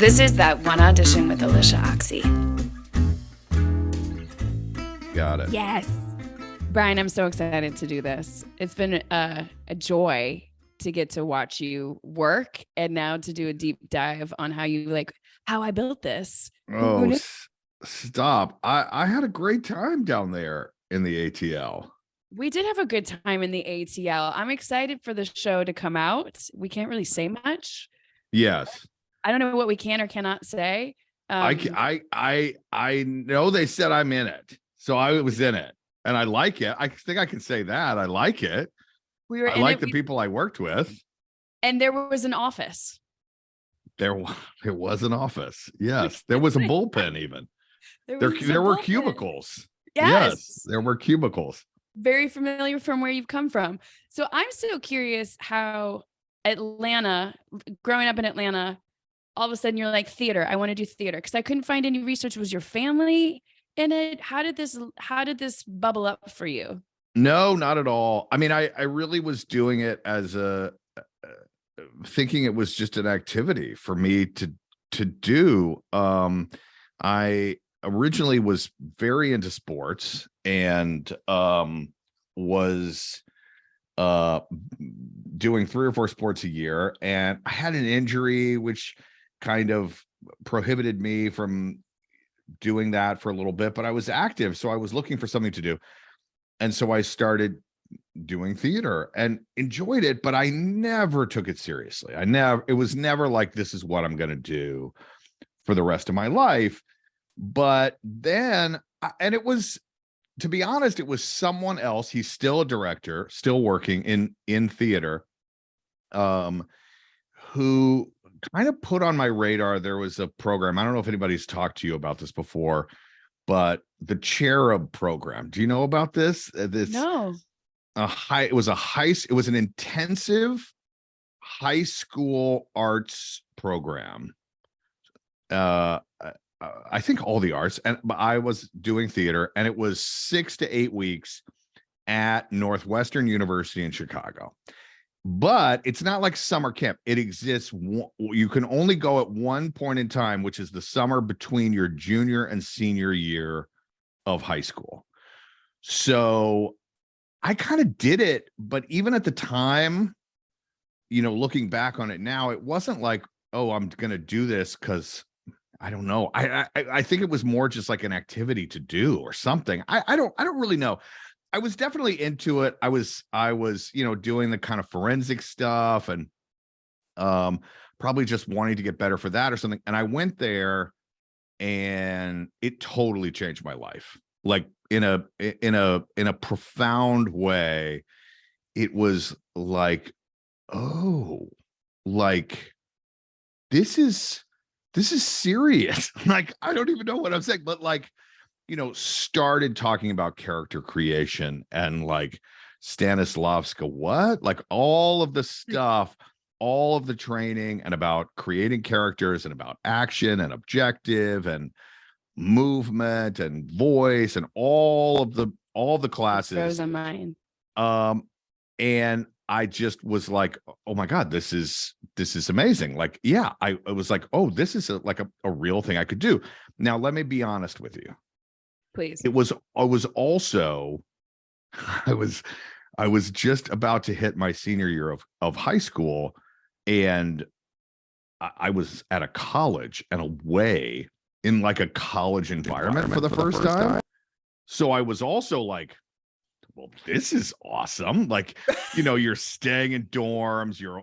This is That One Audition with Alyshia Ochse. Got it. Yes. Brian, I'm so excited to do this. It's been a joy to get to watch you work and now to do a deep dive on how I built this. Oh, stop. I had a great time down there in the ATL. We did have a good time in the ATL. I'm excited for the show to come out. We can't really say much. Yes. I don't know what we can or cannot say. I know they said I'm in it. So I was in it and I like it. I think I can say that. I like it. I like the people I worked with. And there was an office. There was an office. Yes. There was a bullpen even. There were cubicles. Yes, there were cubicles. Very familiar from where you've come from. So I'm so curious how growing up in Atlanta, all of a sudden you're like, theater, I want to do theater. Because I couldn't find any research. Was your family in it? How did this bubble up for you? No, not at all. I mean, I really was doing it as thinking it was just an activity for me to do. I originally was very into sports and was doing 3 or 4 sports a year, and I had an injury which kind of prohibited me from doing that for a little bit, but I was active, so I was looking for something to do. And so I started doing theater and enjoyed it, but I never took it seriously. It was never like, this is what I'm going to do for the rest of my life. But then, and it was, to be honest, it was someone else. He's still a director, still working in theater, who kind of put on my radar. There was a program. I don't know if anybody's talked to you about this before, but the Cherub program. Do you know about this? No. It was an intensive high school arts program. I think all the arts, but I was doing theater, and it was 6 to 8 weeks at Northwestern University in Chicago. But it's not like summer camp. It exists. You can only go at one point in time, which is the summer between your junior and senior year of high school. So I kind of did it, but even at the time, looking back on it now, it wasn't like, oh, I'm going to do this because I don't know. I think it was more just like an activity to do or something. I don't really know. I was definitely into it. I was, doing the kind of forensic stuff and probably just wanting to get better for that or something. And I went there and it totally changed my life. Like in a profound way. It was like, oh, like this is serious. Like, I don't even know what I'm saying, but like, started talking about character creation and like Stanislavski, like all of the stuff, all of the training, and about creating characters and about action and objective and movement and voice and all the classes. Those are mine. And I just was like, oh my God, this is amazing. Like, yeah, I was like, oh, this is a real thing I could do. Now, let me be honest with you. Please. I was just about to hit my senior year of high school, and I was at a college and away in like a college environment for the first time. So I was also like, well, this is awesome. Like, you're staying in dorms, you're,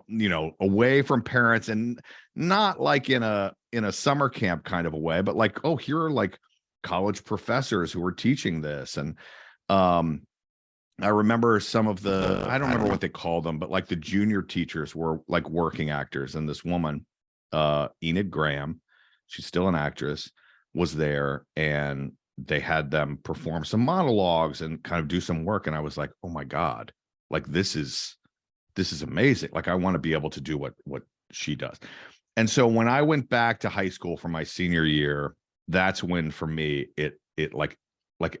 away from parents, and not like in a summer camp kind of a way, but like, oh, here are like college professors who were teaching this. And I remember some of I don't remember what they call them, but like the junior teachers were like working actors. And this woman, Enid Graham, she's still an actress, was there, and they had them perform some monologues and kind of do some work. And I was like, oh my God, like this is amazing. Like, I want to be able to do what she does. And so when I went back to high school for my senior year, that's when for me, it like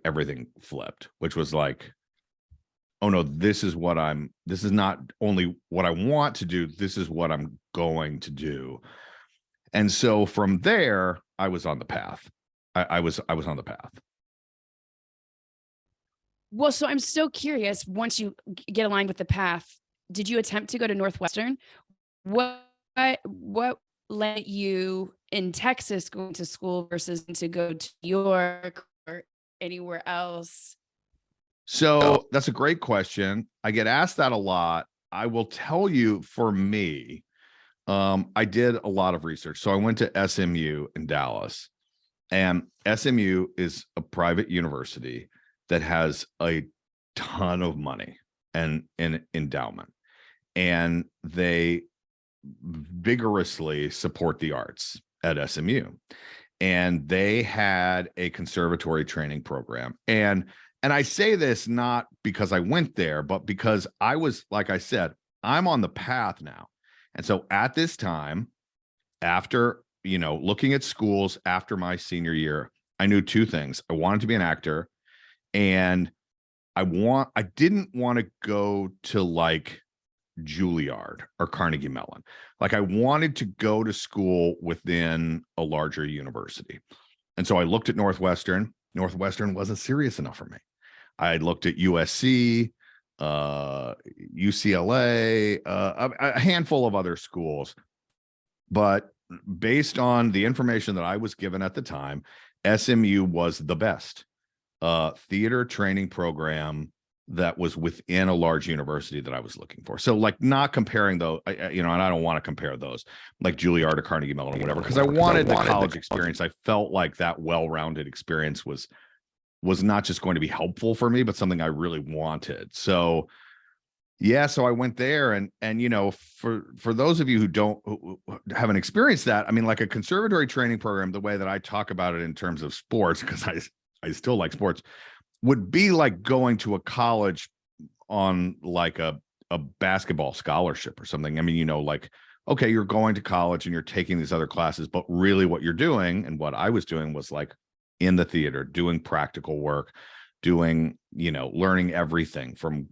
everything flipped, which was like, oh no, this is not only what I want to do, this is what I'm going to do. And so from there, I was on the path. I was on the path. Well, so I'm so curious, once you get aligned with the path, did you attempt to go to Northwestern? What what led you in Texas going to school versus to go to New York or anywhere else? So that's a great question. I get asked that a lot. I will tell you, for me, I did a lot of research. So I went to SMU in Dallas, and SMU is a private university that has a ton of money and an endowment, and they vigorously support the arts at SMU. And they had a conservatory training program. And I say this not because I went there, but because I was, like I said, I'm on the path now. And so at this time, after, looking at schools after my senior year, I knew two things. I wanted to be an actor, and I didn't want to go to like Juilliard or Carnegie Mellon. Like, I wanted to go to school within a larger university. And so I looked at Northwestern. Northwestern wasn't serious enough for me. I looked at USC, UCLA, a handful of other schools. But based on the information that I was given at the time, SMU was the best theater training program that was within a large university that I was looking for. So, like, not comparing those, and I don't want to compare those like Juilliard or Carnegie Mellon or whatever, because I wanted the college experience. I felt like that well-rounded experience was not just going to be helpful for me, but something I really wanted. So yeah, so I went there, and for those of you who haven't experienced that, I mean, like a conservatory training program, the way that I talk about it in terms of sports, because I still like sports, would be like going to a college on like a basketball scholarship or something. I mean, like, okay, you're going to college and you're taking these other classes, but really what you're doing, and what I was doing, was like in the theater, doing practical work, doing, learning everything from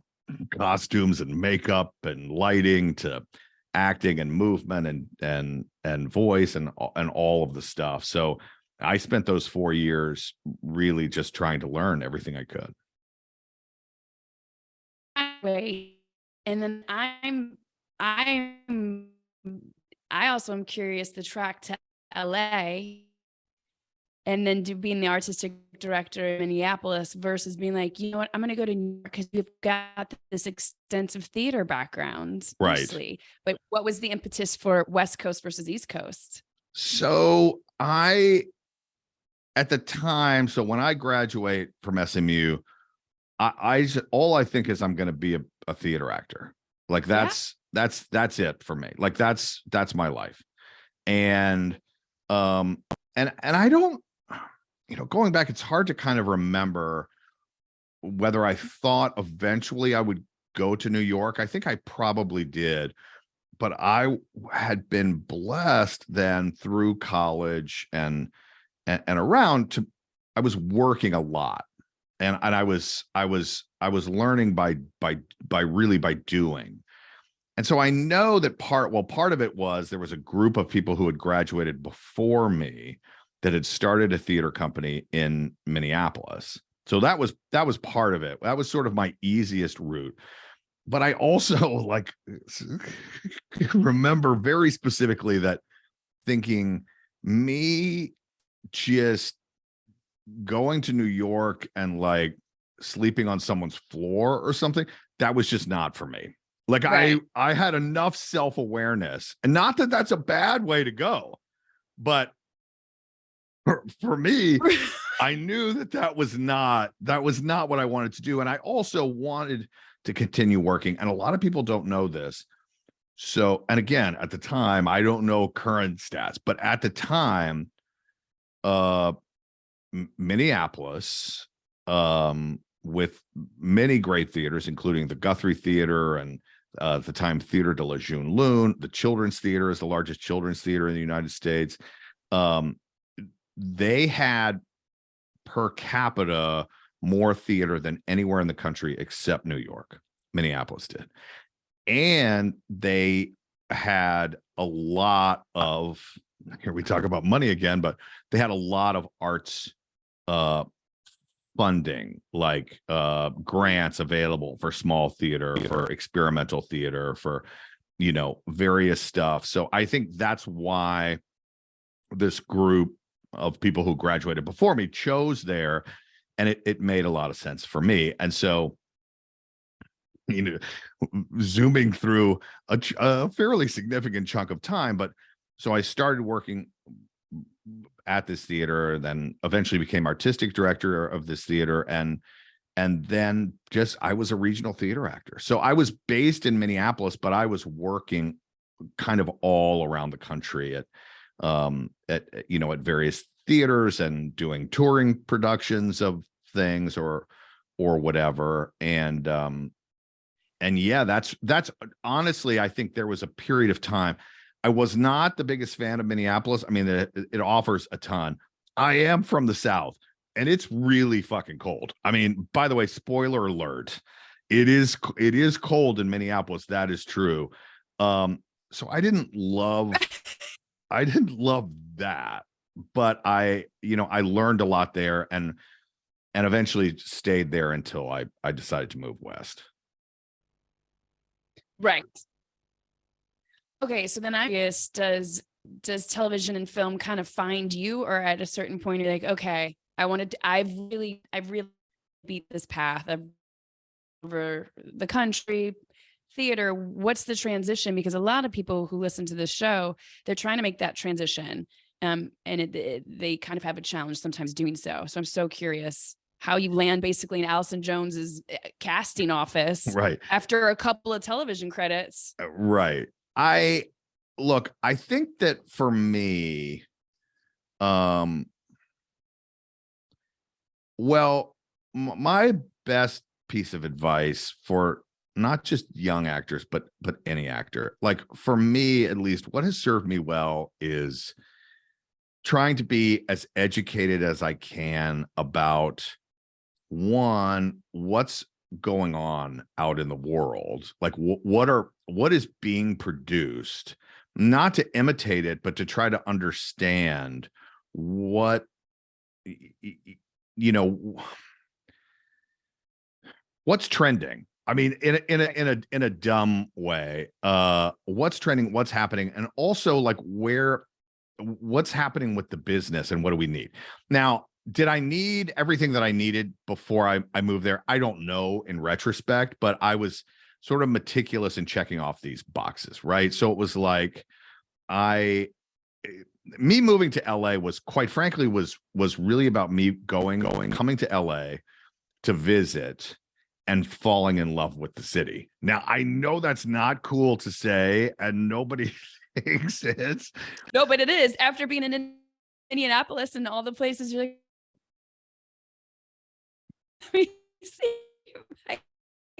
costumes and makeup and lighting to acting and movement and voice and all of the stuff. So I spent those 4 years really just trying to learn everything I could. Wait, and then I also am curious the track to LA and then being the artistic director in Minneapolis versus being like, you know what, I'm going to go to New York because we've got this extensive theater background, Right. mostly. But what was the impetus for West Coast versus East Coast? So at the time, so when I graduate from SMU, all I think is I'm going to be a theater actor. Like that's it for me. Like that's my life. And I don't, going back, it's hard to kind of remember whether I thought eventually I would go to New York. I think I probably did, but I had been blessed then through college and around I was working a lot, and I was learning by doing. And so I know that part of it was there was a group of people who had graduated before me that had started a theater company in Minneapolis. So that was part of it. That was sort of my easiest route. But I also like remember very specifically that thinking, me just going to New York and like sleeping on someone's floor or something, that was just not for me. Like, right. I had enough self-awareness, and not that that's a bad way to go, but for me, I knew that was not what I wanted to do. And I also wanted to continue working. And a lot of people don't know this. So, and again, at the time, I don't know current stats, but at the time, Minneapolis, with many great theaters, including the Guthrie Theater and at the time Theater de la Jeune Lune, the Children's Theater is the largest children's theater in the United States. They had per capita more theater than anywhere in the country except New York. Minneapolis did. And they had a lot of here we talk about money again, but they had a lot of arts funding, like grants available for small theater, for experimental theater, for, you know, various stuff. So I think that's why this group of people who graduated before me chose there, and it made a lot of sense for me. And so, you know, zooming through a fairly significant chunk of time, but so I started working at this theater, then eventually became artistic director of this theater, and then just I was a regional theater actor. So I was based in Minneapolis, but I was working kind of all around the country at you know, at various theaters and doing touring productions of things or whatever. And yeah, that's honestly, I think there was a period of time. I was not the biggest fan of Minneapolis. I mean, it offers a ton. I am from the South, and it's really fucking cold. I mean, by the way, spoiler alert, it is cold in Minneapolis. That is true. So I didn't love that, but I learned a lot there, and eventually stayed there until I decided to move west. Right. Okay, so then I guess does television and film kind of find you, or at a certain point you're like, okay, I've really beat this path over the country, theater. What's the transition? Because a lot of people who listen to this show, they're trying to make that transition, and they kind of have a challenge sometimes doing so. So I'm so curious how you land basically in Allison Jones's casting office, right, after a couple of television credits. Right. I think that for me, well, my best piece of advice for not just young actors, but any actor, like for me, at least, what has served me well is trying to be as educated as I can about, one, what's going on out in the world, like what is being produced, not to imitate it, but to try to understand what, you know, what's trending. I mean, in a dumb way, what's trending, what's happening, and also like what's happening with the business and what do we need now. Did I need everything that I needed before I moved there? I don't know in retrospect, but I was sort of meticulous in checking off these boxes, right? So it was like me moving to LA was, quite frankly, was really about me coming to LA to visit and falling in love with the city. Now, I know that's not cool to say, and nobody thinks it's. No, but it is. After being in Indianapolis and all the places, you're like, I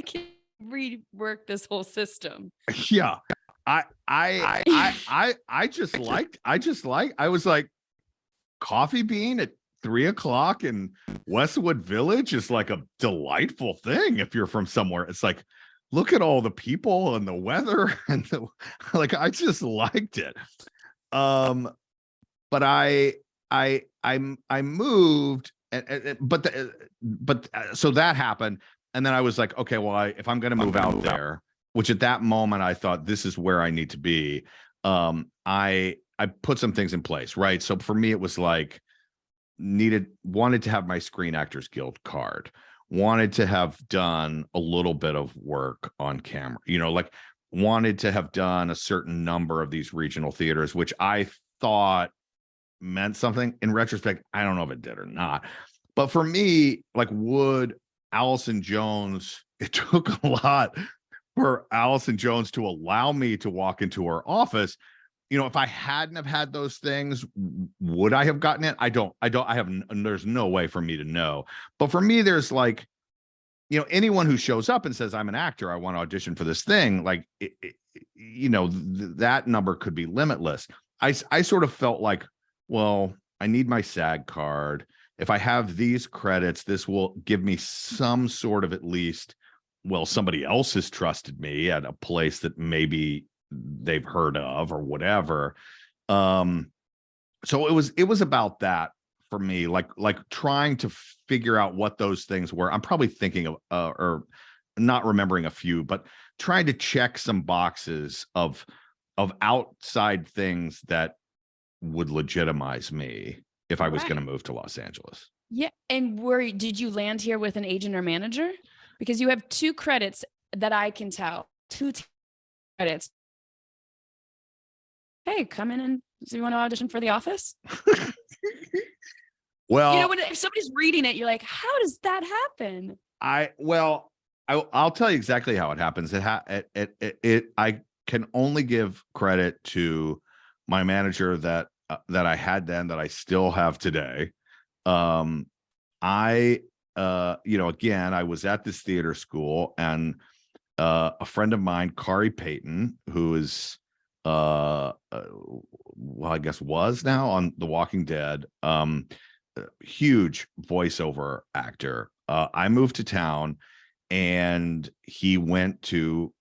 can rework this whole system. Yeah. I was like, Coffee Bean at 3:00 in Westwood Village is like a delightful thing. If you're from somewhere, it's like, look at all the people and the weather and like, I just liked it. But I moved. But so that happened, and then I was like, okay, well, if I'm going to move out there, which at that moment I thought this is where I need to be, I put some things in place, right? So for me, it was like wanted to have my Screen Actors Guild card, wanted to have done a little bit of work on camera, you know, like wanted to have done a certain number of these regional theaters, which I thought meant something. In retrospect, I don't know if it did or not, but for me, like, Allison Jones, it took a lot for Allison Jones to allow me to walk into her office. You know, if I hadn't have had those things, would I have gotten it? There's no way for me to know. But for me, there's like, you know, anyone who shows up and says, I'm an actor, I want to audition for this thing, like, you know, that number could be limitless. I sort of felt like, well, I need my SAG card. If I have these credits, this will give me some sort of, at least, well, somebody else has trusted me at a place that maybe they've heard of or whatever. So it was about that for me, like trying to figure out what those things were. I'm probably thinking of or not remembering a few, but trying to check some boxes of outside things that would legitimize me if I was going to move to Los Angeles. Yeah. And did you land here with an agent or manager? Because you have 2 credits that I can tell. 2 credits. Hey, come in and do you want to audition for The Office? Well, you know, if somebody's reading it, you're like, how does that happen? I'll tell you exactly how it happens. I can only give credit to my manager that I had then, that I still have today. Again, I was at this theater school, and a friend of mine, Kari Payton, who is well, I guess was now on The Walking Dead, huge voiceover actor. I moved to town, and he went to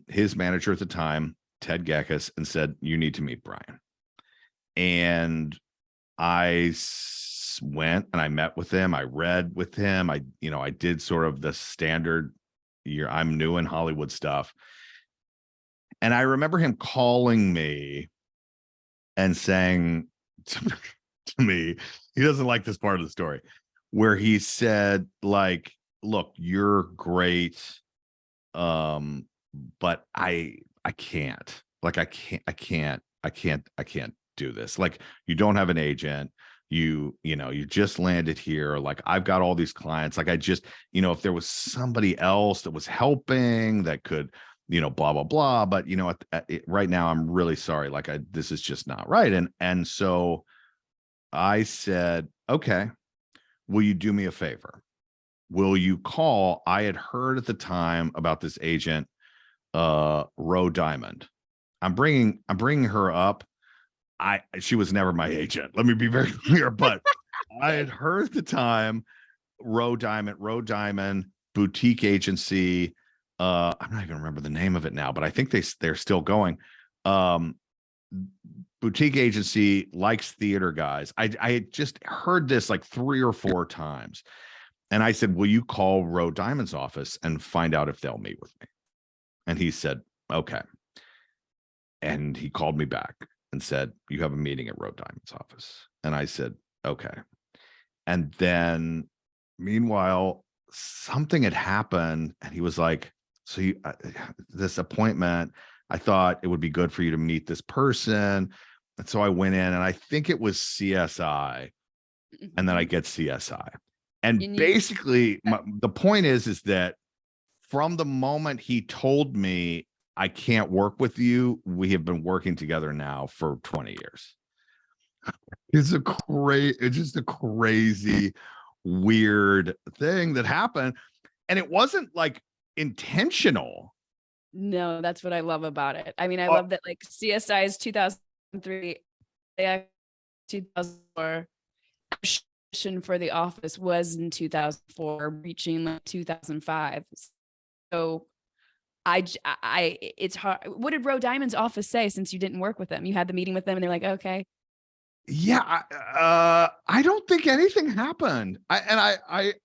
his manager at the time, Ted Gekas, and said, "You need to meet Brian." And I went and I met with him. I read with him. I did sort of the standard I'm new in Hollywood stuff. And I remember him calling me and saying to me, he doesn't like this part of the story, where he said, like, "Look, you're great. But I can't. Like, I can't do this. Like, you don't have an agent. You just landed here. Like, I've got all these clients. Like, I just, if there was somebody else that was helping that could, blah, blah, blah. But, right now, I'm really sorry. Like, this is just not right." And so I said, "Okay, will you do me a favor? Will you call?" I had heard at the time about this agent, Ro Diamond. I'm bringing her up. She was never my agent. Let me be very clear, but I had heard at the time, Ro Diamond boutique agency. I'm not even remember the name of it now, but I think they're still going. Boutique agency, likes theater guys. I had just heard this like 3 or 4 times. And I said, "Will you call Ro Diamond's office and find out if they'll meet with me?" And he said, "Okay." And he called me back and said, "You have a meeting at Ro Diamond's office." And I said, "Okay." And then meanwhile, something had happened, and he was like, "So this appointment, I thought it would be good for you to meet this person." And so I went in, and I think it was CSI. And then I get CSI. And basically, the point is that from the moment he told me, "I can't work with you," we have been working together now for 20 years. It's just a crazy, weird thing that happened. And it wasn't like intentional. No, that's what I love about it. I mean, I love that, like, CSI is 2003, 2004. For The Office was in 2004, reaching like 2005. So it's hard. What did Ro Diamond's office say, since you didn't work with them? You had the meeting with them and they're like, "Okay." Yeah, I don't think anything happened. I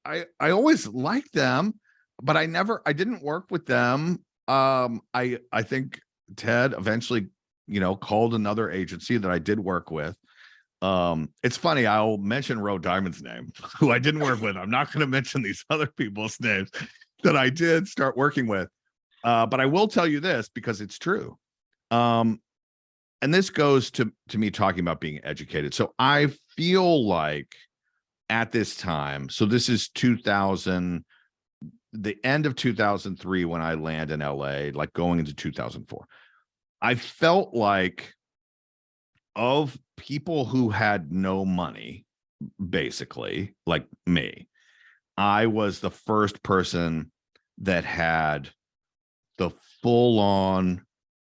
always liked them, but I didn't work with them. I think Ted eventually, called another agency that I did work with. It's funny, I'll mention Ro Diamond's name, who I didn't work with. I'm not going to mention these other people's names that I did start working with. But I will tell you this, because it's true. And this goes to me talking about being educated. So I feel like at this time, so this is 2000, the end of 2003, when I land in LA, like going into 2004, I felt like, of people who had no money, basically, like me, I was the first person that had the full-on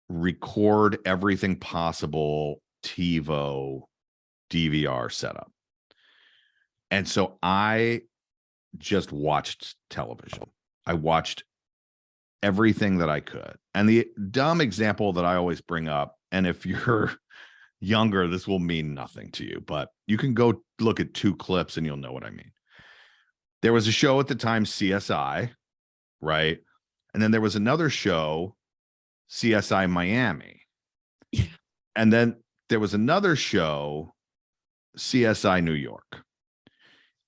record everything possible TiVo DVR setup. And so I just watched television. I watched everything that I could. And the dumb example that I always bring up, and if you're younger, this will mean nothing to you, but you can go look at 2 clips and you'll know what I mean. There was a show at the time, CSI, right? And then there was another show, CSI Miami. And then there was another show, CSI New York.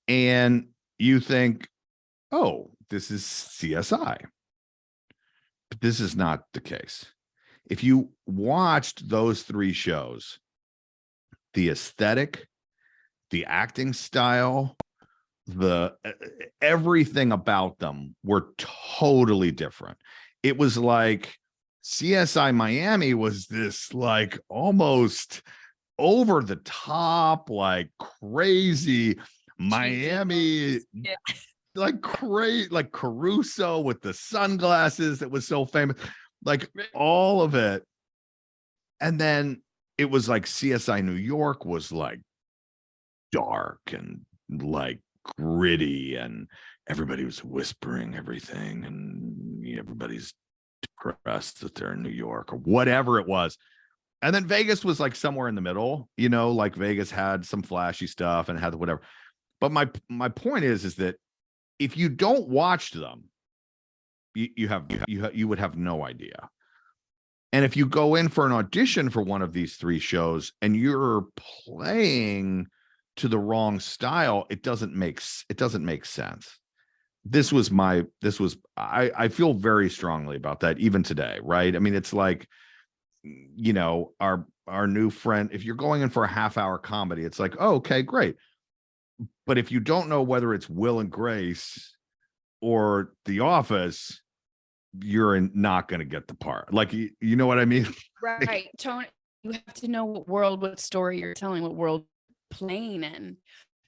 And you think, oh, this is CSI. But this is not the case. If you watched those 3 shows, the aesthetic, the acting style, the everything about them were totally different. It was like CSI Miami was this like almost over the top, like crazy Miami, Yeah. like crazy, like Caruso with the sunglasses that was so famous, like all of it. And then it was like CSI New York was like dark and like gritty, and everybody was whispering everything, and everybody's depressed that they're in New York or whatever it was. And then Vegas was like somewhere in the middle, like Vegas had some flashy stuff and had whatever. But my point is that if you don't watch them, you would have no idea. And if you go in for an audition for one of these 3 shows and you're playing to the wrong style, it doesn't make sense. I feel very strongly about that even today, right? I mean, it's like, our new friend, if you're going in for a half-hour comedy, it's like, oh, okay, great. But if you don't know whether it's Will and Grace or The Office, you're not going to get the part. Like, you know what I mean? Right. Tone, you have to know what story you're telling, what world you're playing in.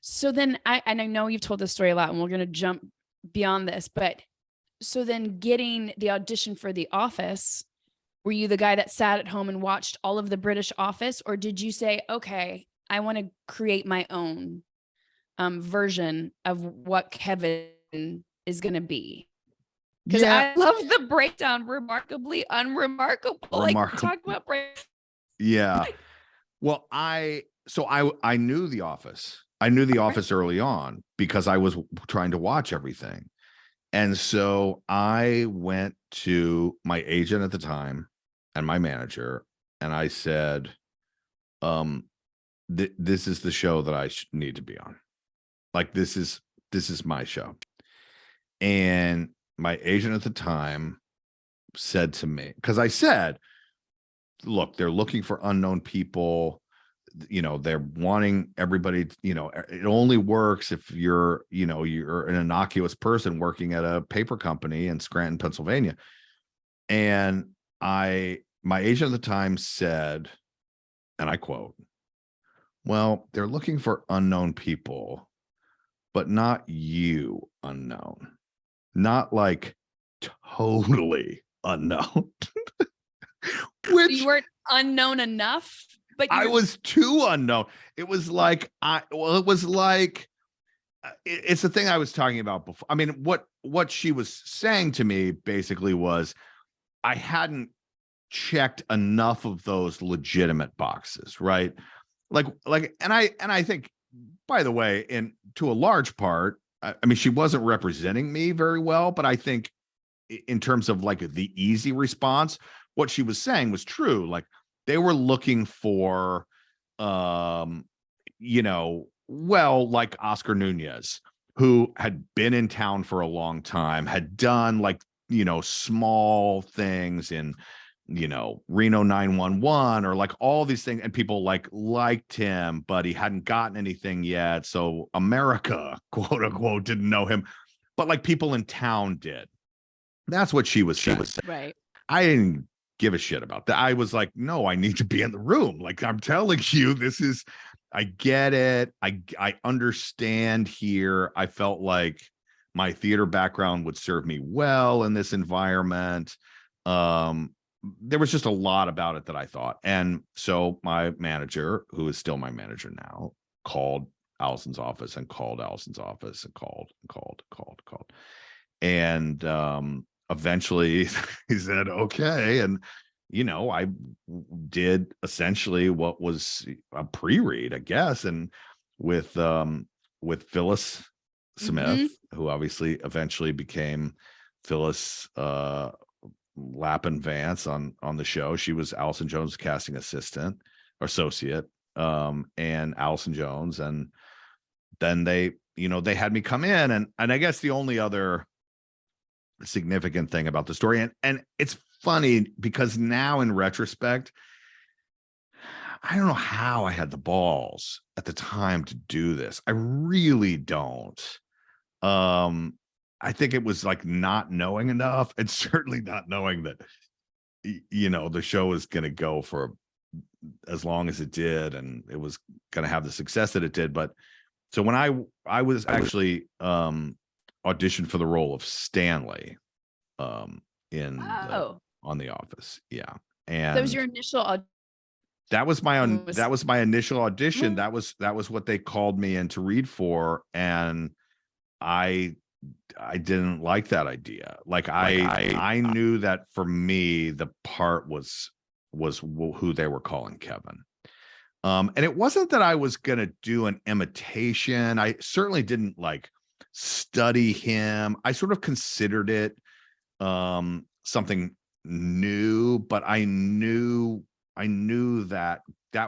So then I know you've told this story a lot, and we're going to jump beyond this, but so then getting the audition for The Office, were you the guy that sat at home and watched all of the British Office, or did you say, okay, I want to create my own version of what Kevin is going to be? Because I love the breakdown. Remarkably unremarkable. Like, talk about break. Yeah. Well, I knew The Office. I knew The Office early on because I was trying to watch everything. And so I went to my agent at the time and my manager, and I said, this is the show that I need to be on. Like, this is my show. And my agent at the time said to me, because I said, look, they're looking for unknown people. They're wanting everybody, it only works if you're an innocuous person working at a paper company in Scranton, Pennsylvania. And my agent at the time said, and I quote, well, they're looking for unknown people, but not you unknown. Not like totally unknown. Which you weren't unknown enough, but I was too unknown. It was like it's the thing I was talking about before. I mean, what she was saying to me basically was I hadn't checked enough of those legitimate boxes, right? Like, and I think, by the way, and to a large part, I mean, she wasn't representing me very well, but I think in terms of like the easy response, what she was saying was true. Like, they were looking for, like Oscar Nunez, who had been in town for a long time, had done like, small things in, Reno 911 or like all these things, and people liked him, but he hadn't gotten anything yet. So America, quote unquote, didn't know him, but like people in town did. That's what she was saying. Right. I didn't give a shit about that. I was like, no, I need to be in the room. Like, I'm telling you, I get it. I understand here. I felt like my theater background would serve me well in this environment. There was just a lot about it that I thought. And so my manager, who is still my manager now, called Allison's office and called Allison's office and called. And eventually he said, okay. And, I did essentially what was a pre-read, I guess, and with Phyllis Smith, who obviously eventually became Phyllis Lappin Vance on the show. She was Allison Jones' casting assistant or associate, and Allison Jones, and then they had me come in, and I guess the only other significant thing about the story, and it's funny because now in retrospect, I don't know how I had the balls at the time to do this. I really don't. I think it was like not knowing enough, and certainly not knowing that the show was going to go for as long as it did, and it was going to have the success that it did. But so when I was actually auditioned for the role of Stanley on The Office, yeah, and that was your initial that was my initial audition. That was what they called me in to read for, and I didn't like that idea. Like I knew that for me the part was who they were calling Kevin. And it wasn't that I was going to do an imitation. I certainly didn't like study him. I sort of considered it something new, but I knew that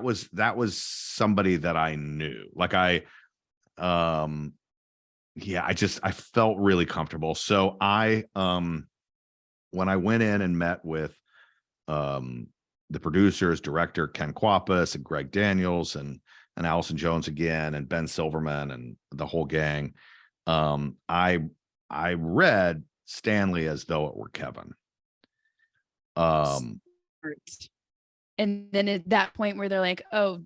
was somebody that I knew. Like I felt really comfortable. So when I went in and met with the producers, director Ken Kwapis and Greg Daniels and Allison Jones again and Ben Silverman and the whole gang, I read Stanley as though it were Kevin. And then at that point where they're like, oh,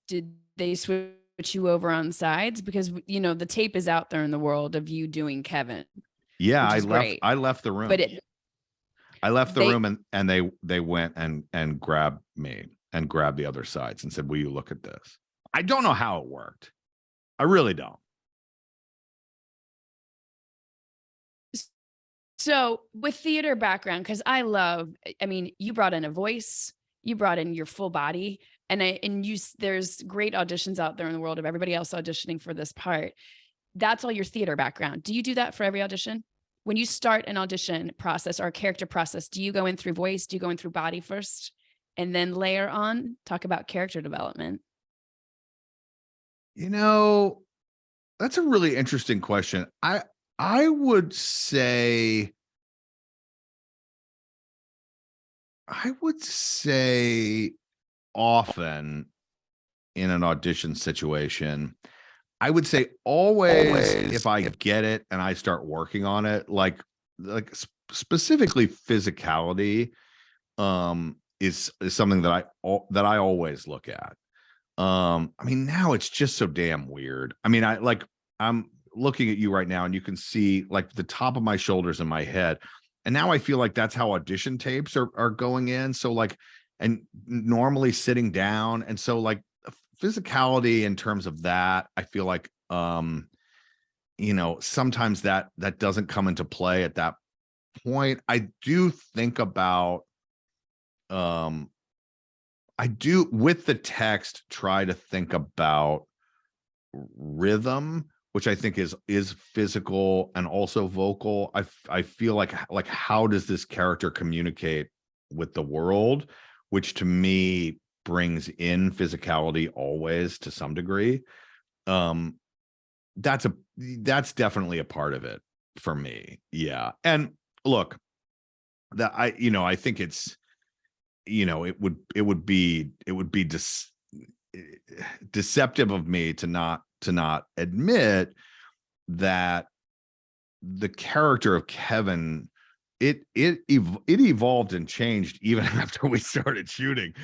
did they switch you over on sides? Because the tape is out there in the world of you doing Kevin. Yeah, I left the room. But I left the room and they went and grabbed me and grabbed the other sides and said, will you look at this? I don't know how it worked. I really don't. So with theater background, because you brought in a voice, you brought in your full body, there's great auditions out there in the world of everybody else auditioning for this part. That's all your theater background. Do you do that for every audition? When you start an audition process or a character process, do you go in through voice? Do you go in through body first and then layer on? Talk about character development. That's a really interesting question. I would say often in an audition situation, I would say always if I get it and I start working on it, like specifically physicality is something that I always look at. Now it's just so damn weird. I'm looking at you right now and you can see like the top of my shoulders and my head. And now I feel like that's how audition tapes are going in. So like, and normally sitting down. And so like physicality in terms of that, I feel like, sometimes that doesn't come into play at that point. I do think about, I do with the text, try to think about rhythm, which I think is physical and also vocal. I feel like how does this character communicate with the world, which to me brings in physicality always to some degree. That's definitely a part of it for me. Yeah. And look, that I think it's, it would be deceptive of me to not admit that the character of Kevin, it evolved and changed even after we started shooting.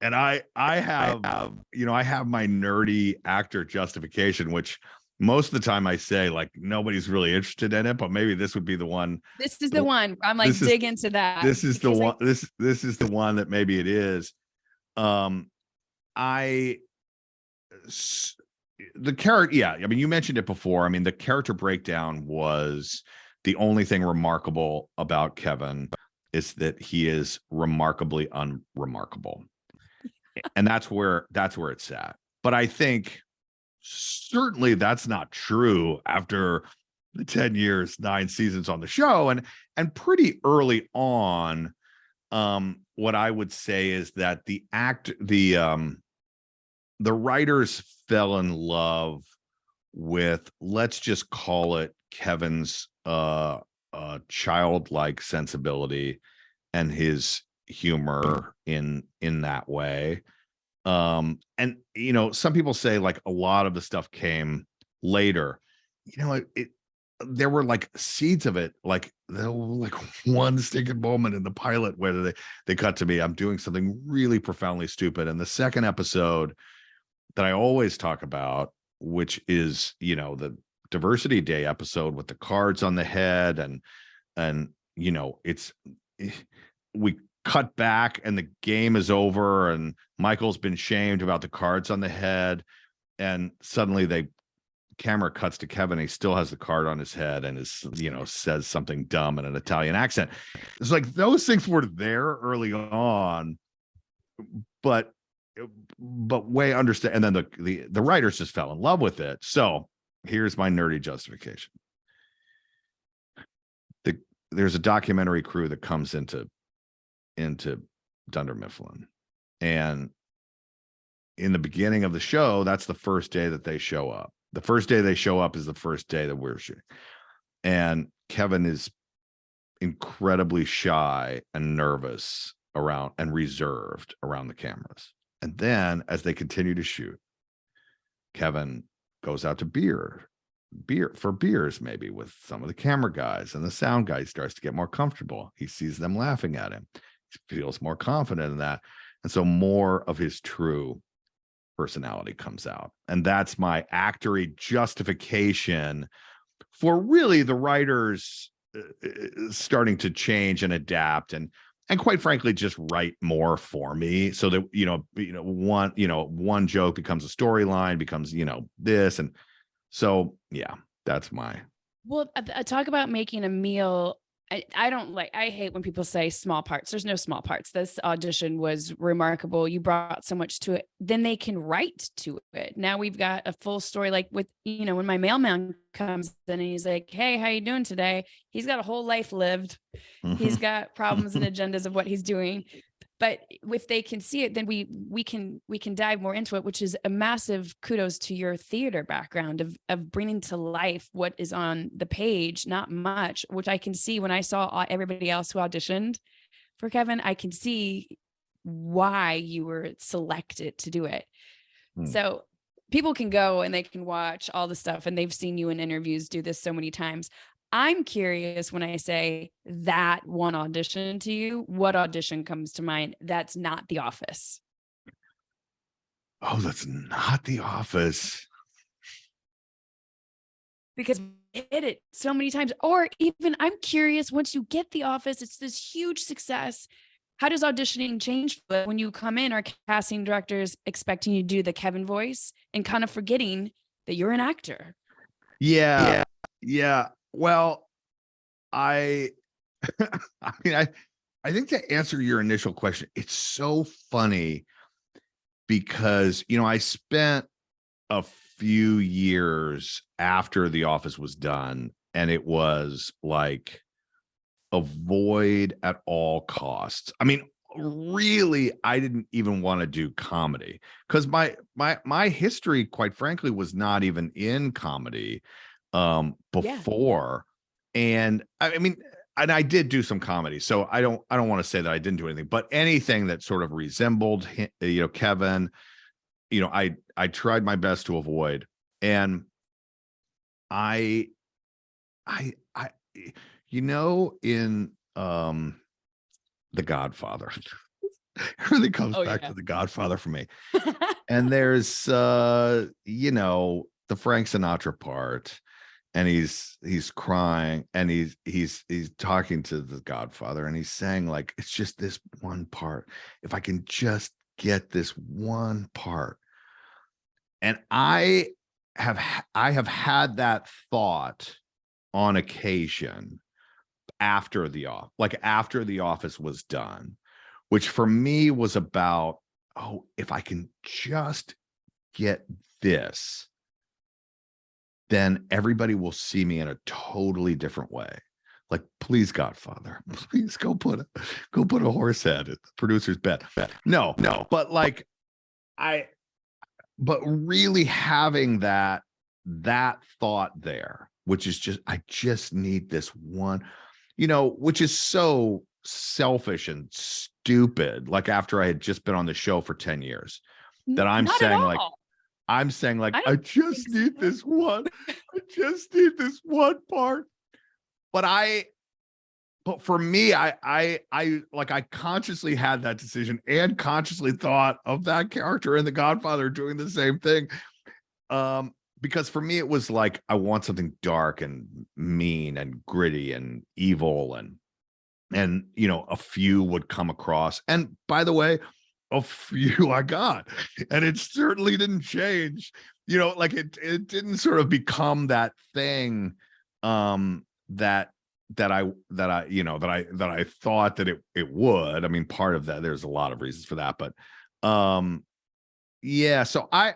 And I have my nerdy actor justification, which most of the time I say like nobody's really interested in it, but maybe this would be the one. This is the one. I'm like, dig into that. This is the one. This is the one that maybe it is. The character, yeah. You mentioned it before. The character breakdown was the only thing remarkable about Kevin. is that he is remarkably unremarkable. And that's where it's at. But I think certainly that's not true after the 10 years, 9 seasons on the show. And pretty early on, what I would say is that the writers fell in love with, let's just call it, Kevin's childlike sensibility and his humor in that way. And some people say like a lot of the stuff came later. There were like seeds of it, like there were like one stinking moment in the pilot where they cut to me, I'm doing something really profoundly stupid. And the second episode that I always talk about, which is, the Diversity Day episode with the cards on the head, and we cut back and the game is over and Michael's been shamed about the cards on the head, and suddenly camera cuts to Kevin. He still has the card on his head and says something dumb in an Italian accent. It's like those things were there early on, but way understand. And then the writers just fell in love with it. So here's my nerdy justification. There's a documentary crew that comes into Dunder Mifflin, and in the beginning of the show, that's the first day that they show up. The first day they show up is the first day that we're shooting. And Kevin is incredibly shy and nervous around and reserved around the cameras. And then as they continue to shoot, Kevin goes out to beers maybe with some of the camera guys, and the sound guy starts to get more comfortable. He sees them laughing at him. He feels more confident in that. And so more of his true personality comes out. And that's my actory justification for really the writers starting to change and adapt and quite frankly just write more for me, so that one joke becomes a storyline, becomes this. And so yeah, that's my. Well, talk about making a meal. I hate when people say small parts. There's no small parts. This audition was remarkable. You brought so much to it. Then they can write to it. Now we've got a full story, like with, when my mailman comes in and he's like, hey, how you doing today? He's got a whole life lived. He's got problems and agendas of what he's doing. But if they can see it, then we can dive more into it, which is a massive kudos to your theater background of bringing to life what is on the page, not much, which I can see when I saw everybody else who auditioned for Kevin. I can see why you were selected to do it. So people can go and they can watch all the stuff, and they've seen you in interviews do this so many times. I'm curious, when I say that one audition to you, what audition comes to mind that's not The Office? Oh, that's not The Office. Because we hit it so many times. Or even, I'm curious, once you get The Office, it's this huge success. How does auditioning change when you come in? Are casting directors expecting you to do the Kevin voice and kind of forgetting that you're an actor? Yeah. Well, I think to answer your initial question, it's so funny because, I spent a few years after The Office was done, and it was like avoid at all costs. I mean, really, I didn't even want to do comedy because my history, quite frankly, was not even in comedy before. Yeah. And I mean, and I did do some comedy, so I don't want to say that I didn't do anything, but anything that sort of resembled Kevin, I tried my best to avoid. And in The Godfather, everything comes back to The Godfather for me. And there's the Frank Sinatra part, and he's crying, and he's talking to the Godfather, and he's saying, like, it's just this one part. If I can just get this one part. And I have had that thought on occasion. after the office was done, which for me was about, oh, if I can just get this, then everybody will see me in a totally different way. Like, please, Godfather, please go put a horse head at the producer's bed. No, but like but really having that thought there, which is just, I just need this one, which is so selfish and stupid. Like, after I had just been on the show for 10 years, that I'm Not saying at like, all. I just need this one. I just need this one part. But for me, I consciously had that decision and consciously thought of that character in The Godfather doing the same thing. Because for me, it was like, I want something dark and mean and gritty and evil, and a few would come across. And by the way, a few I got, and it certainly didn't change. Like it didn't sort of become that thing that I thought that it would. I mean, part of that, there's a lot of reasons for that, but yeah. So I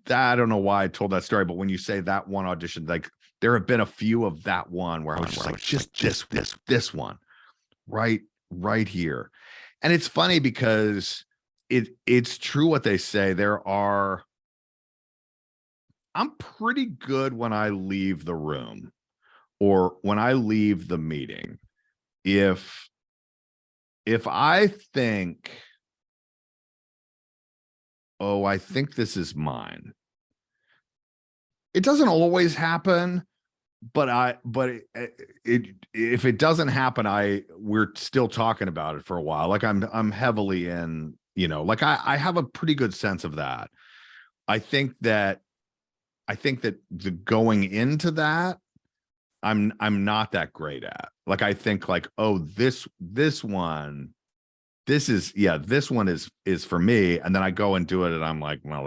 don't know why I told that story, but when you say that one audition, like, there have been a few of that one where I was just like, just this one right here. And it's funny because it's true what they say. I'm pretty good when I leave the room or when I leave the meeting. If I think, oh, I think this is mine. It doesn't always happen, but if it doesn't happen, we're still talking about it for a while. Like, I'm heavily in, like I have a pretty good sense of that. I think that the going into that, I'm not that great at. Like, I think like, oh, this one is for me, and then I go and do it, and I'm like, well,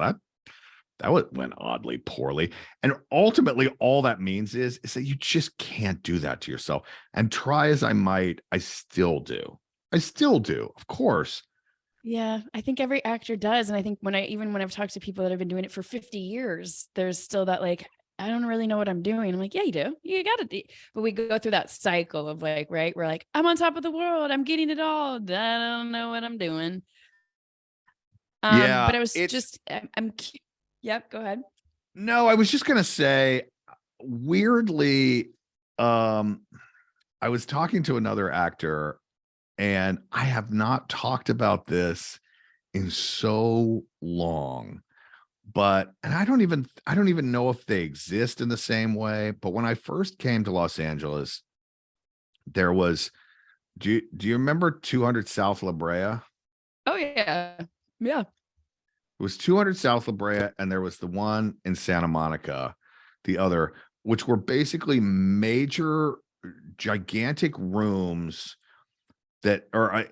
that went oddly poorly. And ultimately, all that means is that you just can't do that to yourself. And try as I might, I still do, of course. Yeah, I think every actor does. And I think when I've talked to people that have been doing it for 50 years, there's still that, like, I don't really know what I'm doing. I'm like, yeah, you do. You got it. But we go through that cycle of like, right, we're like, I'm on top of the world, I'm getting it all, I don't know what I'm doing. Yeah, but I was just, yep, go ahead. No, I was just gonna say, weirdly, I was talking to another actor, and I have not talked about this in so long, and I don't even know if they exist in the same way. But when I first came to Los Angeles, there was, do you remember 200 South La Brea? Oh yeah. It was 200 South La Brea, and there was the one in Santa Monica, the other, which were basically major, gigantic rooms that are,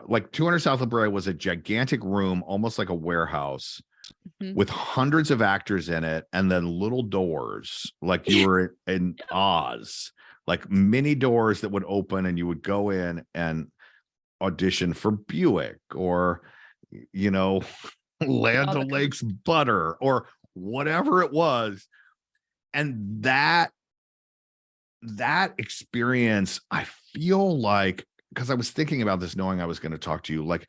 like 200 South La Brea was a gigantic room, almost like a warehouse, with hundreds of actors in it, and then little doors, like you were in Oz, like mini doors that would open, and you would go in and audition for Buick or, Land O'Lakes butter or whatever it was. And that experience, I feel like, because I was thinking about this knowing I was going to talk to you, like,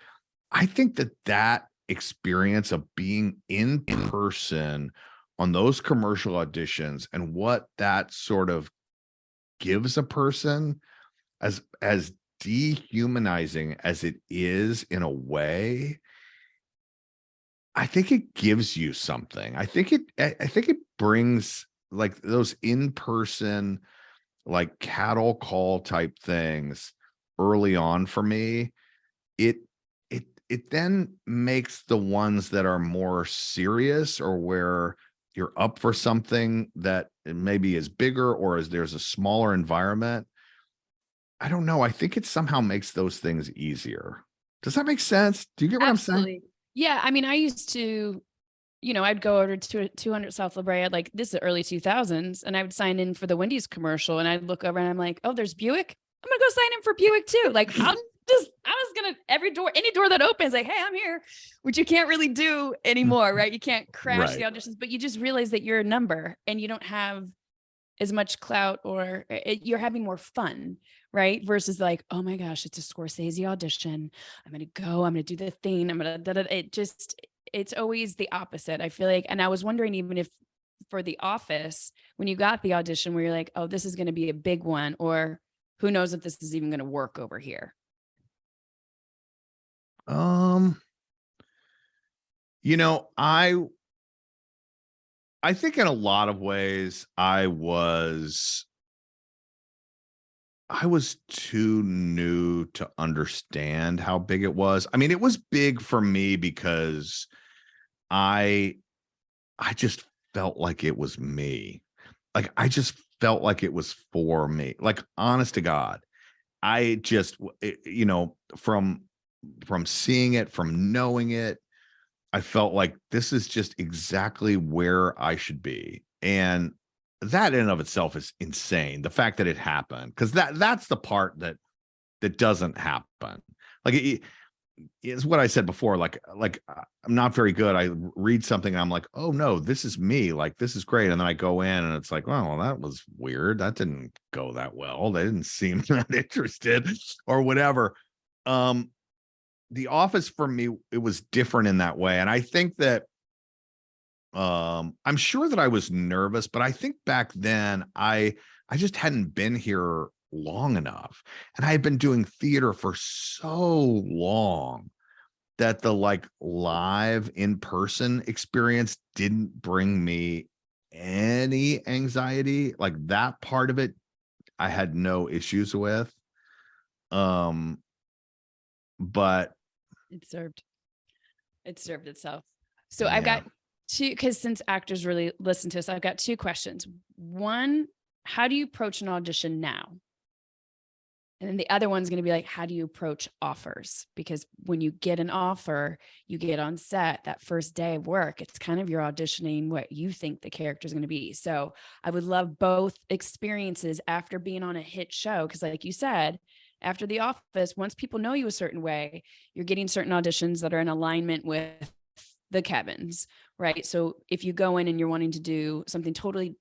I think that experience of being in person on those commercial auditions, and what that sort of gives a person, as dehumanizing as it is in a way, I think it gives you something. I think it brings, like, those in-person, like, cattle call type things early on for me. It then makes the ones that are more serious, or where you're up for something that maybe is bigger, or as there's a smaller environment. I don't know. I think it somehow makes those things easier. Does that make sense? Do you get what I'm saying? Yeah. I mean, I used to, I'd go over to 200 South La Brea, like this is the early 2000s, and I would sign in for the Wendy's commercial, and I'd look over and I'm like, oh, there's Buick. I'm gonna go sign in for Buick too. Like any door that opens, like, hey, I'm here, which you can't really do anymore, right? You can't crash the auditions, but you just realize that you're a number and you don't have as much clout, or you're having more fun, right? Versus like, oh my gosh, it's a Scorsese audition. I'm going to do the thing. It's always the opposite. I feel like, and I was wondering even if for The Office, when you got the audition where you're like, oh, this is going to be a big one, or who knows if this is even going to work over here. I think in a lot of ways I was too new to understand how big it was. I mean, it was big for me because I just felt like it was me. Like, I just felt like it was for me. Like, honest to God, I just, from seeing it, from knowing it, I felt like this is just exactly where I should be. And that in and of itself is insane. The fact that it happened, because that's the part that doesn't happen. Like, it's what I said before. Like I'm not very good. I read something and I'm like, oh no, this is me. Like, this is great. And then I go in and it's like, well, that was weird. That didn't go that well. They didn't seem that interested or whatever. The Office for me, it was different in that way. And I think that I'm sure that I was nervous, but I think back then I just hadn't been here long enough. And I had been doing theater for so long that the like live in-person experience didn't bring me any anxiety. Like, that part of it I had no issues with. But it served itself. So I've got two, because since actors really listen to us, I've got two questions. One, how do you approach an audition now? And then the other one's going to be like, how do you approach offers? Because when you get an offer, you get on set that first day of work, it's kind of you're auditioning what you think the character is going to be. So I would love both experiences after being on a hit show. Because like you said, after The Office, once people know you a certain way, you're getting certain auditions that are in alignment with the Kevins, right? So if you go in and you're wanting to do something totally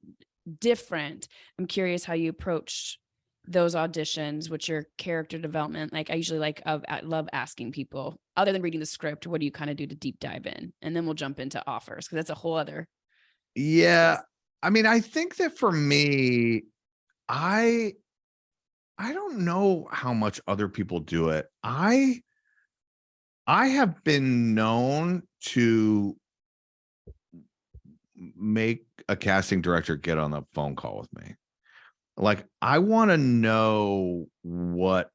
different, I'm curious how you approach those auditions, what's your character development? Like, I usually I love asking people, other than reading the script, what do you kind of do to deep dive in? And then we'll jump into offers, because that's a whole other. Yeah. I mean, I think that for me, I don't know how much other people do it. I have been known to make a casting director get on the phone call with me. Like, I want to know what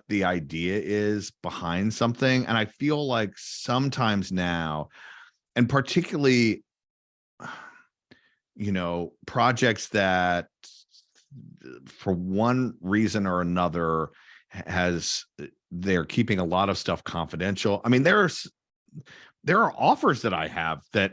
the idea is behind something. And I feel like sometimes now, and particularly, projects that for one reason or another they're keeping a lot of stuff confidential. I mean, there are offers that I have that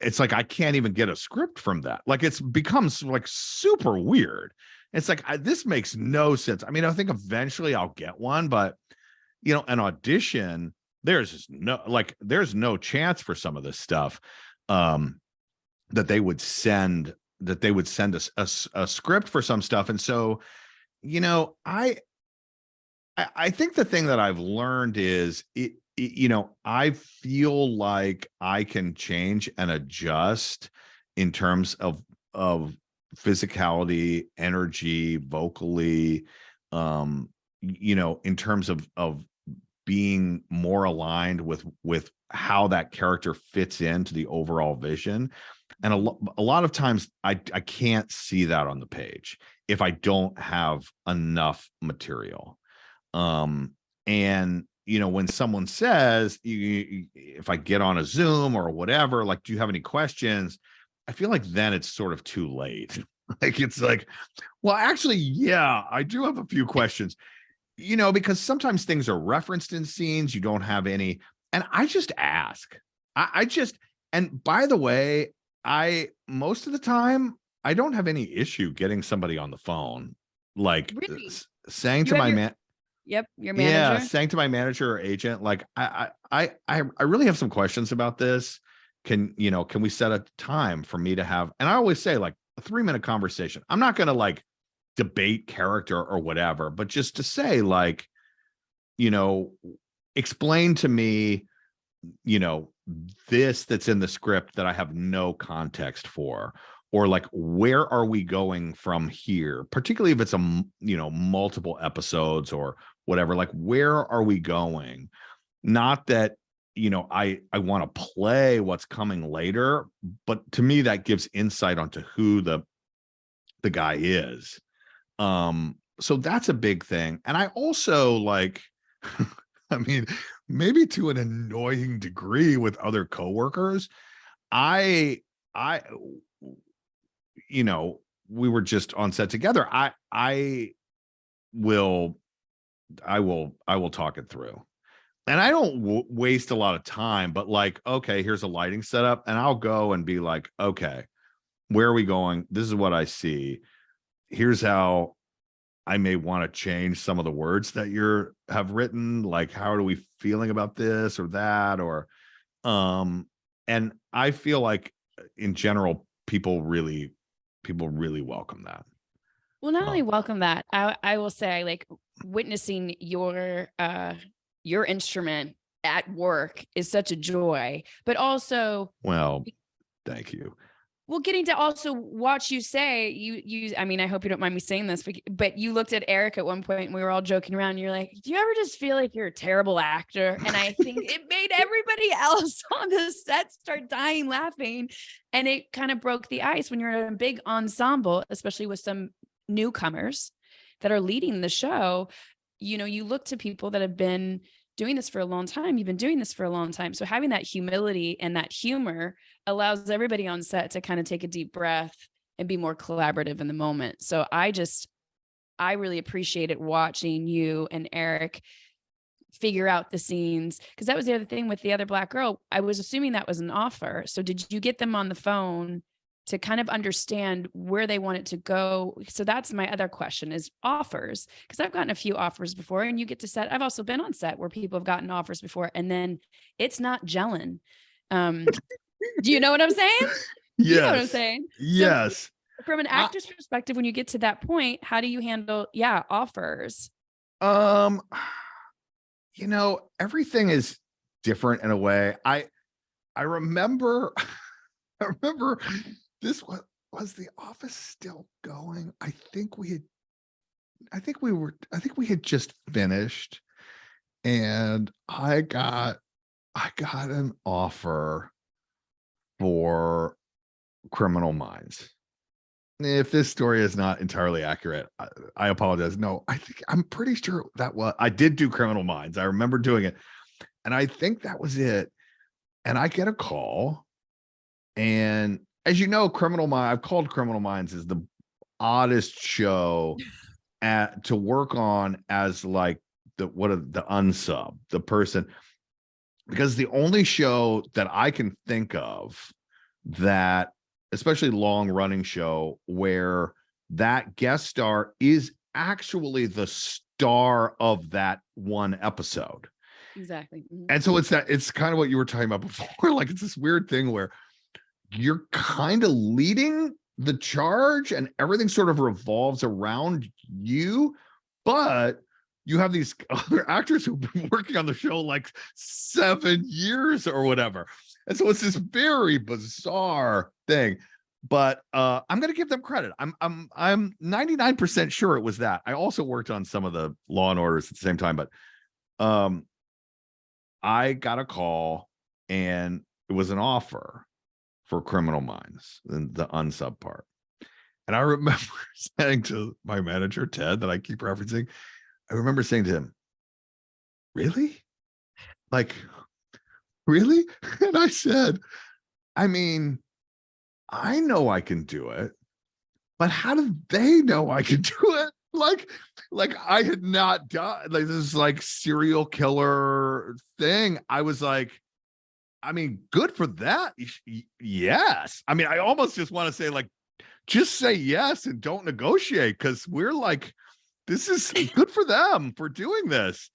it's like I can't even get a script from that. Like, it's becomes like super weird. It's like, this makes no sense. I mean, I think eventually I'll get one, but an audition, there's no chance for some of this stuff that they would send us a script for some stuff. And so, I think the thing that I've learned is I feel like I can change and adjust in terms of physicality, energy, vocally, in terms of being more aligned with how that character fits into the overall vision. And a lot of times I can't see that on the page if I don't have enough material. And when someone says, if I get on a Zoom or whatever, like, do you have any questions? I feel like then it's sort of too late. Like, it's like, well, actually, yeah, I do have a few questions, because sometimes things are referenced in scenes, you don't have any. And I just ask. I just, and by the way, most of the time, I don't have any issue getting somebody on the phone, like Really? saying You to have my your man, Yep, your yeah, manager. saying to my manager or agent, like, I really have some questions about this. Can we set a time for me to have, and I always say like a 3-minute conversation. I'm not going to like debate character or whatever, but just to say like, you know, explain to me, this that's in the script that I have no context for, or like, where are we going from here? Particularly if it's multiple episodes or whatever, like, where are we going? Not that, I want to play what's coming later, but to me, that gives insight onto who the guy is. So that's a big thing. And I also like, I mean, maybe to an annoying degree with other coworkers, I, I, we were just on set together. Will, I will talk it through. And I don't waste a lot of time, but like, okay, here's a lighting setup, and I'll go and be like, okay, where are we going? This is what I see. Here's how I may want to change some of the words that have written. Like, how are we feeling about this or that? Or, and I feel like in general, people really welcome that. Well, not only welcome that, I will say, like, witnessing your instrument at work is such a joy, but also, Well, thank you. well, getting to also watch you say I mean, I hope you don't mind me saying this, but you looked at Eric at one point and we were all joking around. And you're like, do you ever just feel like you're a terrible actor? And I think it made everybody else on the set start dying laughing. And it kind of broke the ice when you're in a big ensemble, especially with some newcomers that are leading the show. You look to people that have been doing this for a long time. You've been doing this for a long time. So having that humility and that humor allows everybody on set to kind of take a deep breath and be more collaborative in the moment. So I really appreciated watching you and Eric figure out the scenes, because that was the other thing with the other Black girl. I was assuming that was an offer. So did you get them on the phone to kind of understand where they want it to go? So that's my other question, is offers, because I've gotten a few offers before, and you get to set. I've also been on set where people have gotten offers before and then it's not gelling. Do you know what I'm saying? Yes. You know what I'm saying? Yes. So from an actor's perspective, when you get to that point, how do you handle, offers? Everything is different in a way. I remember I remember this was The Office still going? I think we had just finished, and I got an offer for Criminal Minds. If this story is not entirely accurate, I apologize. No, I'm pretty sure I did do Criminal Minds. I remember doing it, and I think that was it. And I get a call, and as you know, I've called Criminal Minds is the oddest show to work on as like the unsub, the person, because the only show that I can think of that, especially long running show, where that guest star is actually the star of that one episode. Exactly. Mm-hmm. And so it's kind of what you were talking about before. Like, it's this weird thing where you're kind of leading the charge and everything sort of revolves around you, but you have these other actors who've been working on the show like 7 years or whatever. And so it's this very bizarre thing, but I'm going to give them credit. I'm 99% sure it was that. I also worked on some of the Law and Orders at the same time, but I got a call and it was an offer for Criminal Minds, the unsub part. And I remember saying to my manager, Ted, that I keep referencing, I remember saying to him, really? Like, really? And I said, I mean, I know I can do it, but how do they know I can do it? Like I had not done like this like serial killer thing. I was like, I mean, good for that. Yes. I mean, I almost just want to say, like, just say yes and don't negotiate, because we're like, this is good for them for doing this.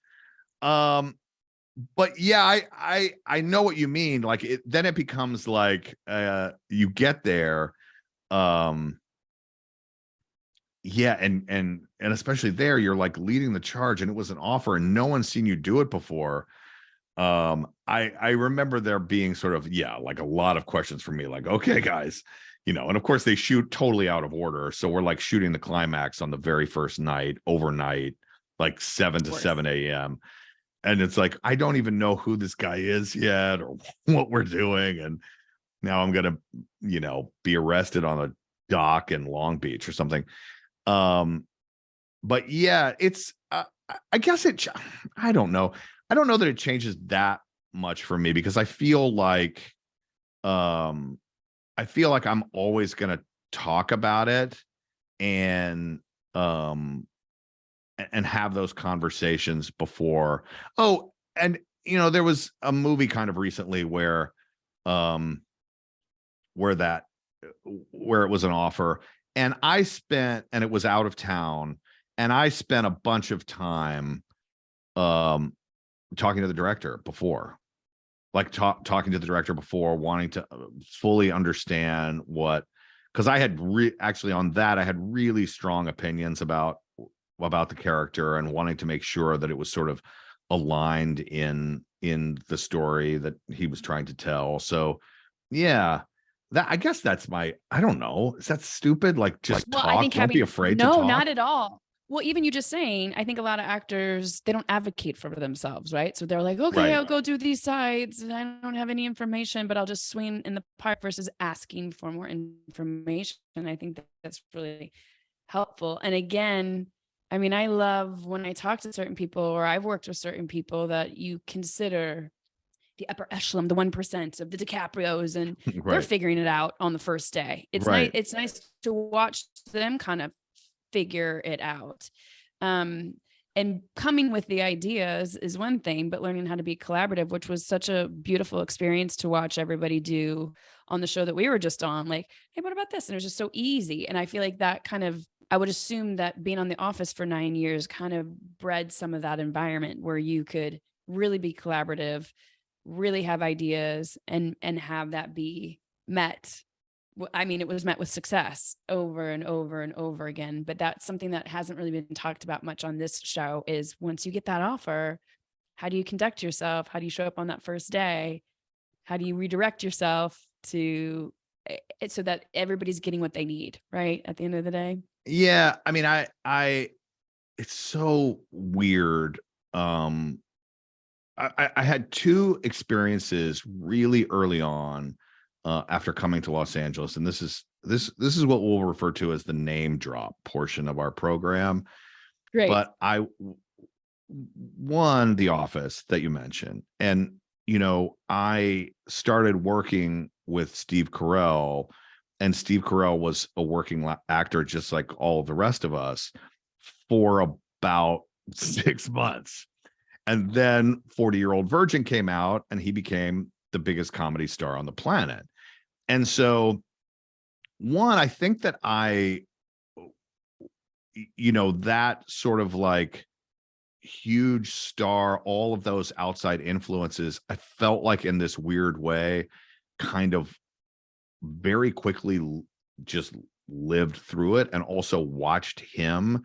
But yeah, I know what you mean. Like, then it becomes like you get there. Yeah, and especially there, you're like leading the charge, and it was an offer, and no one's seen you do it before. I remember there being sort of, yeah, like a lot of questions for me, like, okay, guys, and of course they shoot totally out of order. So we're like shooting the climax on the very first night, overnight, like 7 to 7 a.m. And it's like, I don't even know who this guy is yet or what we're doing. And now I'm gonna, be arrested on a dock in Long Beach or something. But yeah, it's I guess I don't know. I don't know that it changes that much for me, because I feel like I'm always going to talk about it and have those conversations before. Oh, and there was a movie kind of recently where where it was an offer, and it was out of town, and I spent a bunch of time talking to the director before, like talking to the director before, wanting to fully understand because I had actually on that, I had really strong opinions about the character, and wanting to make sure that it was sort of aligned in the story that he was trying to tell. So yeah, I guess that's I don't know. Is that stupid? Like, just Well, talk. I think Don't be afraid to no, talk. not at all. Well, even you just saying, I think a lot of actors, they don't advocate for themselves, right? So they're like, okay, Right. I'll go do these sides and I don't have any information, but I'll just swing in the park, versus asking for more information. And I think that's really helpful. And again, I mean, I love when I talk to certain people, or I've worked with certain people, that you consider the upper echelon, the 1% of the DiCaprios, and they're Right. figuring it out on the first day. It's Right. nice. It's nice to watch them kind of figure it out. And coming with the ideas is one thing, but learning how to be collaborative, which was such a beautiful experience to watch everybody do on the show that we were just on. Like, hey, what about this? And it was just so easy. And I feel like that kind of, I would assume that being on The Office for 9 years kind of bred some of that environment where you could really be collaborative, really have ideas, and have that be met. I mean, it was met with success over and over and over again, but that's something that hasn't really been talked about much on this show, is once you get that offer, how do you conduct yourself? How do you show up on that first day? How do you redirect yourself to it so that everybody's getting what they need, right? At the end of the day. Yeah. I mean, it's so weird. I had two experiences really early on after coming to Los Angeles, and this is what we'll refer to as the name drop portion of our program. Great. But I won The Office that you mentioned, and I started working with Steve Carell, and Steve Carell was a working actor just like all of the rest of us for about 6 months. And then 40-Year-Old Virgin came out, and he became the biggest comedy star on the planet. And so, one, I think that that sort of like huge star, all of those outside influences, I felt like in this weird way, kind of very quickly just lived through it, and also watched him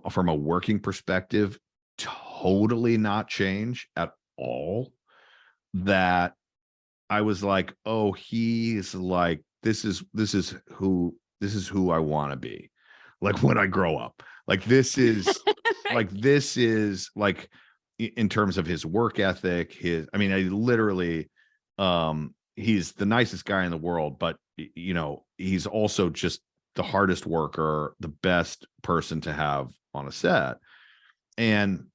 from a working perspective totally not change at all. That I was like, oh, he's like, this is who I want to be, like, when I grow up. Like, this is like in terms of his work ethic, I literally he's the nicest guy in the world, but he's also just the hardest worker, the best person to have on a set. And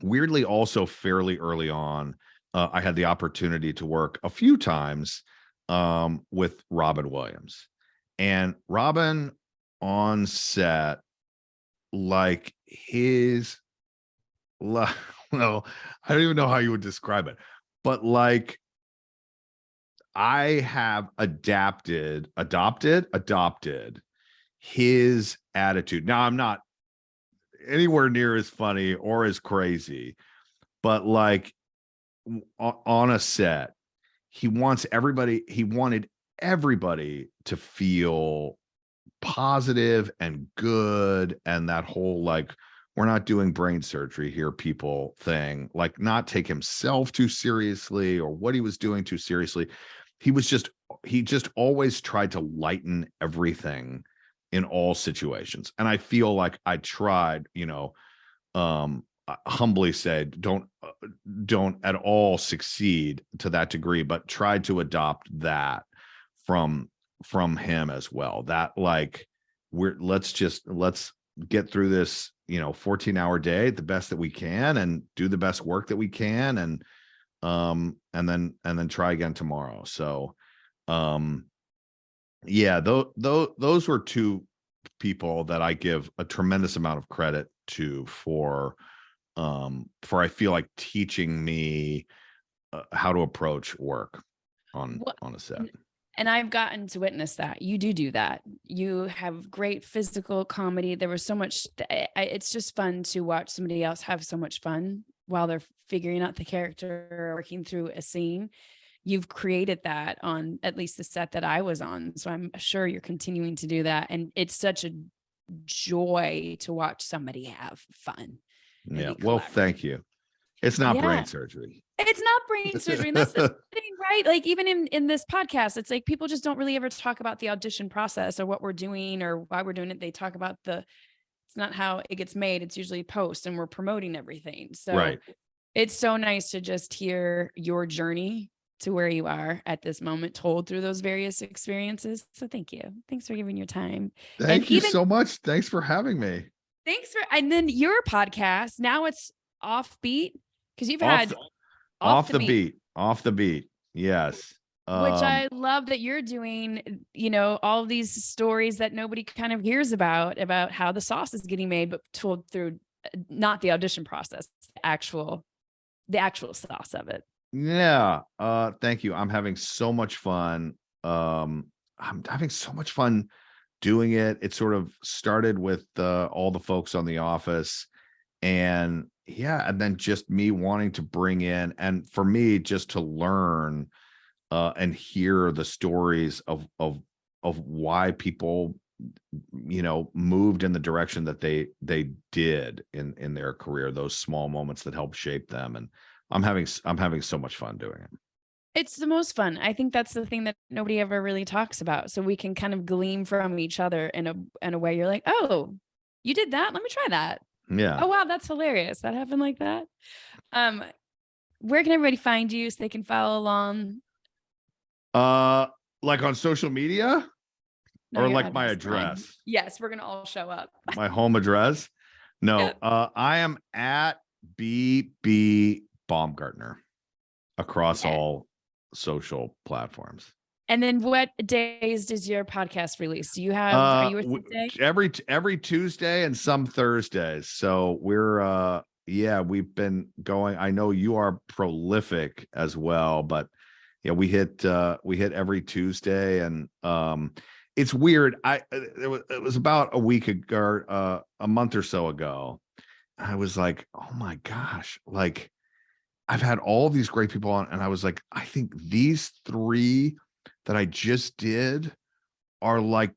weirdly, also fairly early on, I had the opportunity to work a few times with Robin Williams. And Robin on set, like well, I don't even know how you would describe it, but like I have adopted his attitude. Now I'm not anywhere near as funny or as crazy, but like on a set, he wanted everybody to feel positive and good, and that whole like, we're not doing brain surgery here people thing, like not take himself too seriously or what he was doing too seriously. He just always tried to lighten everything in all situations. And I feel like I tried, humbly said, don't at all succeed to that degree, but tried to adopt that from him as well. That like, let's get through this 14-hour day the best that we can and do the best work that we can, and then try again tomorrow. So yeah, those were two people that I give a tremendous amount of credit to for I feel like teaching me how to approach work on a set. And I've gotten to witness that. You do that. You have great physical comedy. There was so much, it's just fun to watch somebody else have so much fun while they're figuring out the character or working through a scene. You've created that on at least the set that I was on. So I'm sure you're continuing to do that. And it's such a joy to watch somebody have fun. Yeah. Well, thank you. It's not brain surgery. It's not brain surgery. And that's the thing, right? Like even in this podcast, it's like people just don't really ever talk about the audition process or what we're doing or why we're doing it. They talk about it's not how it gets made. It's usually post and we're promoting everything. So it's so nice to just hear your journey to where you are at this moment told through those various experiences. So thank you. Thanks for giving your time. Thank you so much. Thanks for having me. And then your podcast, now it's Offbeat, because you've had off the beat. Yes. Which I love that you're doing, all of these stories that nobody kind of hears about how the sauce is getting made, but told through not the audition process, the actual sauce of it. Yeah. Thank you. I'm having so much fun. Doing it. It sort of started with all the folks on The Office, and then just me wanting to bring in, and for me just to learn and hear the stories of why people moved in the direction that they did in their career, those small moments that helped shape them. And I'm having so much fun doing it. It's the most fun. I think that's the thing that nobody ever really talks about. So we can kind of glean from each other in a way. You're like, oh, you did that. Let me try that. Yeah. Oh, wow. That's hilarious. That happened like that. Where can everybody find you so they can follow along? Like on social media or like my address? Fine. Yes. We're going to all show up. My home address. No, Yep. I am at BB Baumgartner across all social platforms. And then what days does your podcast release? Do you have, are you a Tuesday? Every Tuesday and some Thursdays. So we're, we've been going. I know you are prolific as well, but yeah, we hit every Tuesday, and it's weird. It was about a week ago, a month or so ago. I was like, oh my gosh, like I've had all these great people on, and I was like, I think these three that I just did are like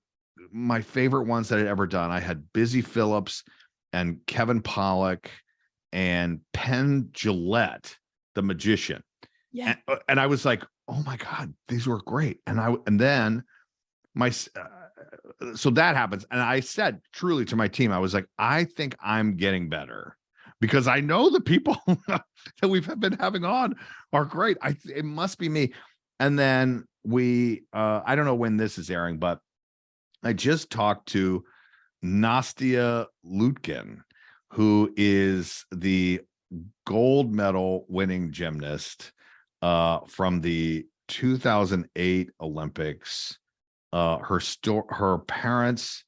my favorite ones that I'd ever done. I had Busy Phillips and Kevin Pollak and Penn Jillette, the magician. Yeah. And I was like, oh my God, these were great. And then so that happens. And I said truly to my team, I was like, I think I'm getting better, because I know the people that we've been having on are great. It must be me. And then I don't know when this is airing, but I just talked to Nastia Lutkin, who is the gold medal winning gymnast from the 2008 Olympics. Her parents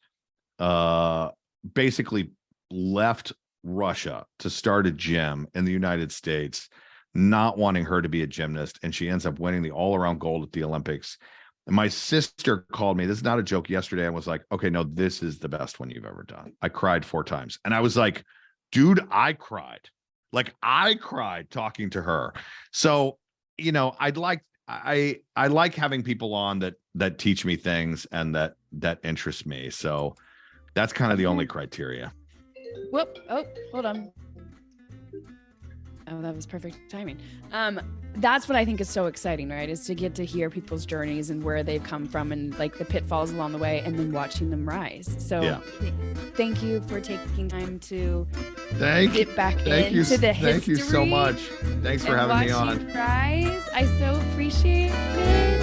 basically left Russia to start a gym in the United States not wanting her to be a gymnast, and she ends up winning the all-around gold at the Olympics. And my sister called me, this is not a joke, yesterday, and was like, okay, no, this is the best one you've ever done. I cried 4 times. And I was like, dude, I cried. Like, I cried talking to her. So, you know, I like having people on that teach me things and that interest me. So that's kind of the only criteria. Whoop. Oh, hold on. Oh, that was perfect timing. That's what I think is so exciting, right? Is to get to hear people's journeys and where they've come from and like the pitfalls along the way and then watching them rise. So thank you for taking time to get back into the history. Thank you so much. Thanks for having me on. Rise. I so appreciate it.